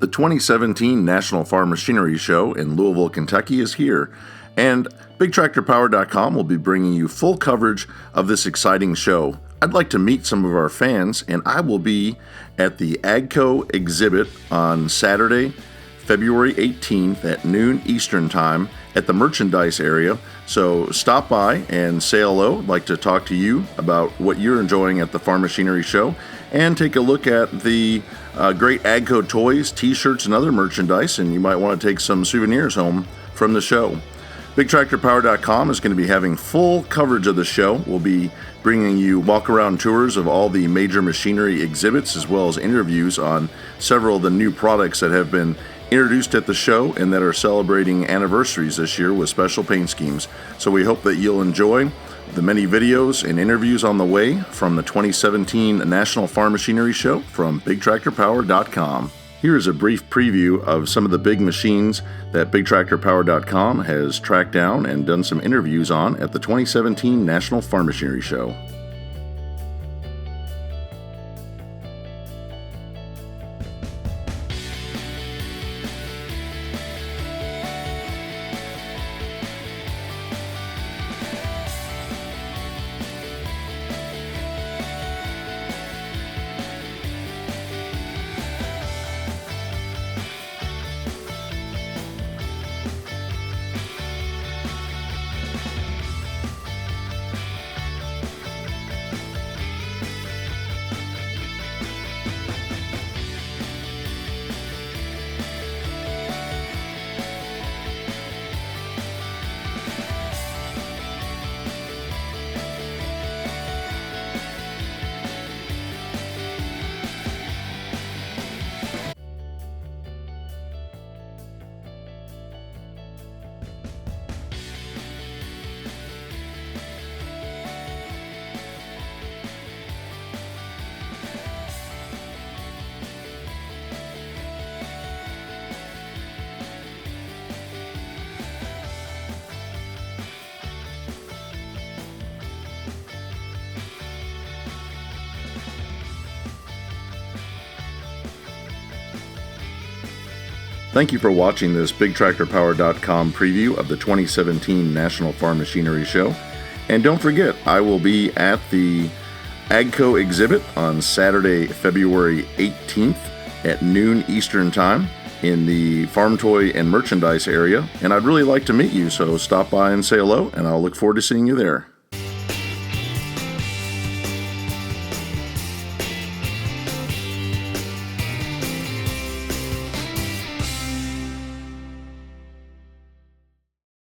The 2017 National Farm Machinery Show in Louisville, Kentucky is here, and bigtractorpower.com will be bringing you full coverage of this exciting show. I'd like to meet some of our fans, and I will be at the AGCO exhibit on Saturday, February 18th at noon Eastern Time at the merchandise area. So stop by and say hello. I'd like to talk to you about what you're enjoying at the Farm Machinery Show and take a look at the great AGCO toys, t-shirts, and other merchandise, and you might want to take some souvenirs home from the show. bigtractorpower.com is going to be having full coverage of the show. We'll be bringing you walk-around tours of all the major machinery exhibits, as well as interviews on several of the new products that have been introduced at the show and that are celebrating anniversaries this year with special paint schemes. So we hope that you'll enjoy the many videos and interviews on the way from the 2017 National Farm Machinery Show from bigtractorpower.com. Here is a brief preview of some of the big machines that bigtractorpower.com has tracked down and done some interviews on at the 2017 National Farm Machinery Show. Thank you for watching this bigtractorpower.com preview of the 2017 National Farm Machinery Show. And don't forget, I will be at the AGCO exhibit on Saturday, February 18th at noon Eastern Time in the farm toy and merchandise area. And I'd really like to meet you, so stop by and say hello, and I'll look forward to seeing you there.